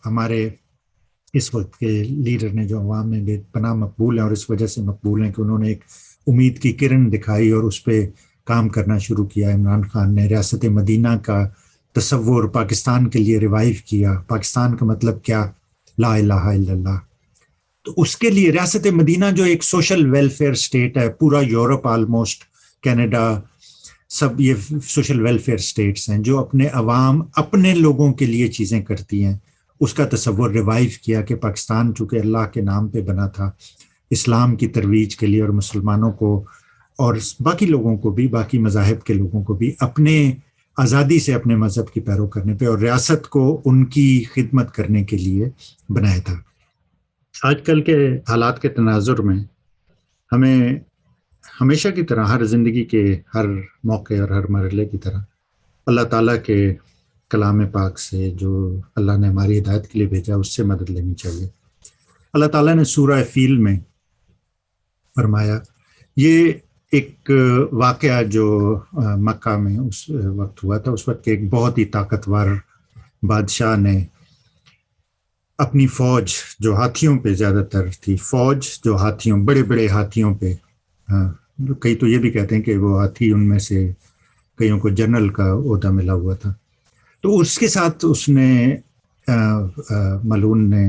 ہمارے اس وقت کے لیڈر نے جو عوام میں بے پناہ مقبول ہیں، اور اس وجہ سے مقبول ہیں کہ انہوں نے ایک امید کی کرن دکھائی اور اس پہ کام کرنا شروع کیا۔ عمران خان نے ریاست مدینہ کا تصور پاکستان کے لیے ریوائیو کیا۔ پاکستان کا مطلب کیا؟ لا الہ الا اللہ۔ تو اس کے لیے ریاست مدینہ جو ایک سوشل ویلفیئر سٹیٹ ہے، پورا یورپ آلموسٹ، کینیڈا، سب یہ سوشل ویلفیئر سٹیٹس ہیں جو اپنے عوام، اپنے لوگوں کے لیے چیزیں کرتی ہیں، اس کا تصور ریوائیو کیا کہ پاکستان چونکہ اللہ کے نام پہ بنا تھا، اسلام کی ترویج کے لیے، اور مسلمانوں کو اور باقی لوگوں کو بھی، باقی مذاہب کے لوگوں کو بھی اپنے آزادی سے اپنے مذہب کی پیرو کرنے پہ اور ریاست کو ان کی خدمت کرنے کے لیے بنایا تھا۔ آج کل کے حالات کے تناظر میں ہمیں ہمیشہ کی طرح، ہر زندگی کے ہر موقع اور ہر مرحلے کی طرح، اللہ تعالیٰ کے کلام پاک سے جو اللہ نے ہماری ہدایت کے لیے بھیجا اس سے مدد لینی چاہیے۔ اللہ تعالیٰ نے سورہ فیل میں فرمایا، یہ ایک واقعہ جو مکہ میں اس وقت ہوا تھا، اس وقت ایک بہت ہی طاقتور بادشاہ نے اپنی فوج جو ہاتھیوں پہ زیادہ تر تھی، فوج جو ہاتھیوں، بڑے بڑے ہاتھیوں پہ، کئی تو یہ بھی کہتے ہیں کہ وہ ہاتھی ان میں سے کئیوں کو جنرل کا عہدہ ملا ہوا تھا، تو اس کے ساتھ اس نے ملعون نے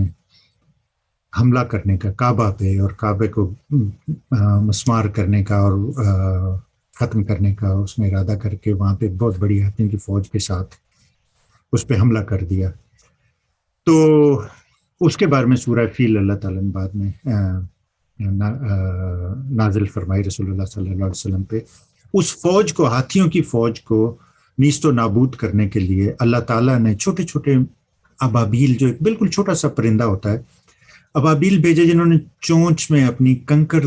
حملہ کرنے کا کعبہ پہ، اور کعبے کو مسمار کرنے کا اور ختم کرنے کا اس نے ارادہ کر کے وہاں پہ بہت بڑی ہاتھیوں کی فوج کے ساتھ اس پہ حملہ کر دیا۔ تو اس کے بارے میں سورہ فیل اللہ تعالیٰ نے بعد میں نازل فرمائی رسول اللہ صلی اللہ علیہ وسلم پہ۔ اس فوج کو، ہاتھیوں کی فوج کو نیست و نابود کرنے کے لیے اللہ تعالیٰ نے چھوٹے چھوٹے ابابیل، جو ایک بالکل چھوٹا سا پرندہ ہوتا ہے، ابابیل بھیجے جنہوں نے چونچ میں اپنی کنکر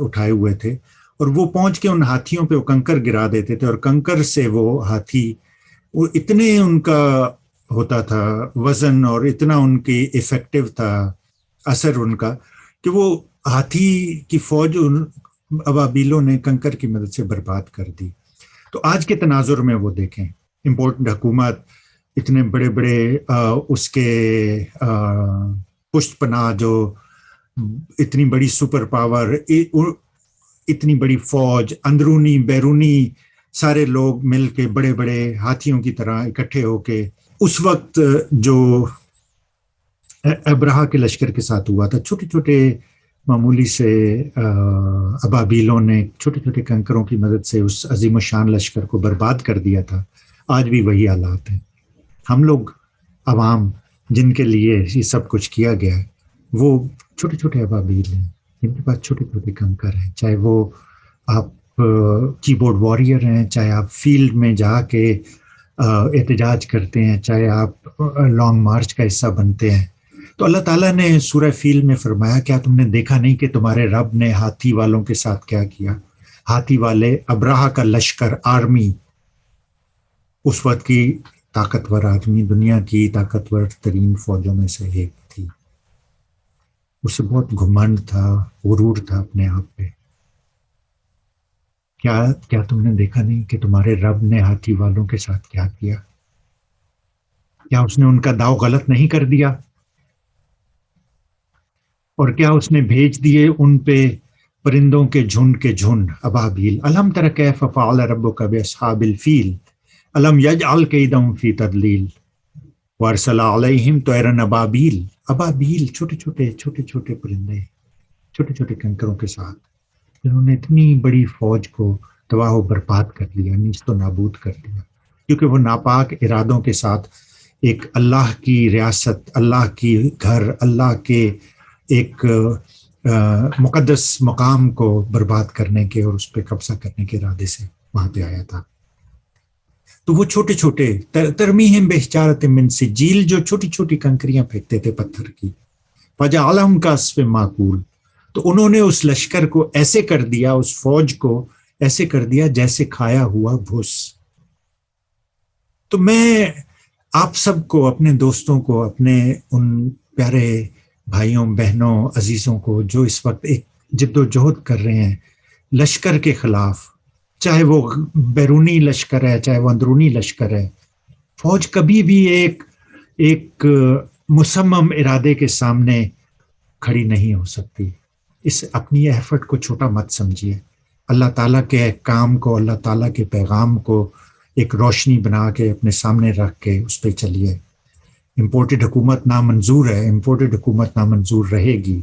اٹھائے ہوئے تھے، اور وہ پہنچ کے ان ہاتھیوں پہ وہ کنکر گرا دیتے تھے، اور کنکر سے وہ ہاتھی، وہ اتنے ان کا ہوتا تھا وزن اور اتنا ان کی افیکٹو تھا اثر ان کا، کہ وہ ہاتھی کی فوج ان ابابیلوں نے کنکر کی مدد سے برباد کر دی۔ تو آج کے تناظر میں وہ دیکھیں، امپورٹنٹ حکومت، اتنے بڑے بڑے اس کے پشت پناہ، جو اتنی بڑی سپر پاور، اتنی بڑی فوج، اندرونی بیرونی سارے لوگ مل کے بڑے بڑے ہاتھیوں کی طرح اکٹھے ہو کے، اس وقت جو ابرہہ کے لشکر کے ساتھ ہوا تھا، چھوٹے چھوٹے معمولی سے ابابیلوں نے چھوٹے چھوٹے کنکروں کی مدد سے اس عظیم الشان لشکر کو برباد کر دیا تھا۔ آج بھی وہی حالات ہیں۔ ہم لوگ عوام جن کے لیے یہ سب کچھ کیا گیا ہے، وہ چھوٹے چھوٹے ابابیل ہیں جن کے پاس چھوٹے چھوٹے کنکر ہیں، چاہے وہ آپ کی بورڈ واریر ہیں، چاہے آپ فیلڈ میں جا کے احتجاج کرتے ہیں، چاہے آپ لانگ مارچ کا حصہ بنتے ہیں۔ تو اللہ تعالیٰ نے سورہ فیل میں فرمایا، کیا تم نے دیکھا نہیں کہ تمہارے رب نے ہاتھی والوں کے ساتھ کیا کیا؟ ہاتھی والے، ابرہہ کا لشکر، آرمی، اس وقت کی طاقتور آدمی، دنیا کی طاقتور ترین فوجوں میں سے ایک تھی۔ اسے بہت گھمنڈ تھا، غرور تھا اپنے آپ پہ۔ کیا تم نے دیکھا نہیں کہ تمہارے رب نے ہاتھی والوں کے ساتھ کیا کیا؟ کیا اس نے ان کا داؤ غلط نہیں کر دیا؟ اور کیا اس نے بھیج دیے ان پہ پرندوں کے جھنڈ ابابیل؟ الم تر کیف فعل ربک باصحاب الفیل الم یجعل کیدہم فی تضلیل وارسل علیہم طیرا ابابیل۔ ابابیل چھوٹے چھوٹے پرندے، چھوٹے چھوٹے کنکروں کے ساتھ، جنہوں نے اتنی بڑی فوج کو تباہ و برباد کر دیا، نیست و نابود کر دیا، کیونکہ وہ ناپاک ارادوں کے ساتھ ایک اللہ کی ریاست، اللہ کی گھر، اللہ کے ایک مقدس مقام کو برباد کرنے کے اور اس پہ قبضہ کرنے کے ارادے سے وہاں پہ آیا تھا۔ تو وہ چھوٹے چھوٹے ترمیہم بحجارۃ من سجیل، جو چھوٹی چھوٹی کنکریاں پھینکتے تھے پتھر کی، فجعلہم کعصف ماکول، تو انہوں نے اس لشکر کو ایسے کر دیا، اس فوج کو ایسے کر دیا جیسے کھایا ہوا بھس۔ تو میں آپ سب کو، اپنے دوستوں کو، اپنے ان پیارے بھائیوں بہنوں عزیزوں کو جو اس وقت ایک جد و جہد کر رہے ہیں لشکر کے خلاف، چاہے وہ بیرونی لشکر ہے، چاہے وہ اندرونی لشکر ہے، فوج کبھی بھی ایک مصمم ارادے کے سامنے کھڑی نہیں ہو سکتی. اس اپنی ایفرٹ کو چھوٹا مت سمجھیے. اللہ تعالیٰ کے احکام کو، اللہ تعالیٰ کے پیغام کو ایک روشنی بنا کے اپنے سامنے رکھ کے اس پہ چلیے. امپورٹڈ حکومت نامنظور ہے، امپورٹڈ حکومت نامنظور رہے گی،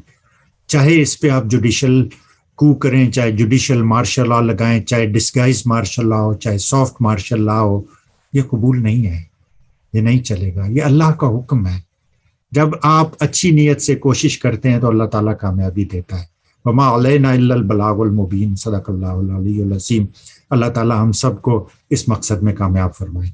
چاہے اس پہ آپ جوڈیشل کو کریں، چاہے جوڈیشل مارشل لا لگائیں، چاہے ڈسگائز مارشل لا ہو، چاہے سافٹ مارشل لا ہو. یہ قبول نہیں ہے، یہ نہیں چلے گا. یہ اللہ کا حکم ہے. جب آپ اچھی نیت سے کوشش کرتے ہیں تو اللہ تعالیٰ کامیابی دیتا ہے. وما علینا الا البلاغ المبین. صدق اللہ العلی العظیم. اللہ تعالیٰ ہم سب کو اس مقصد میں کامیاب فرمائے.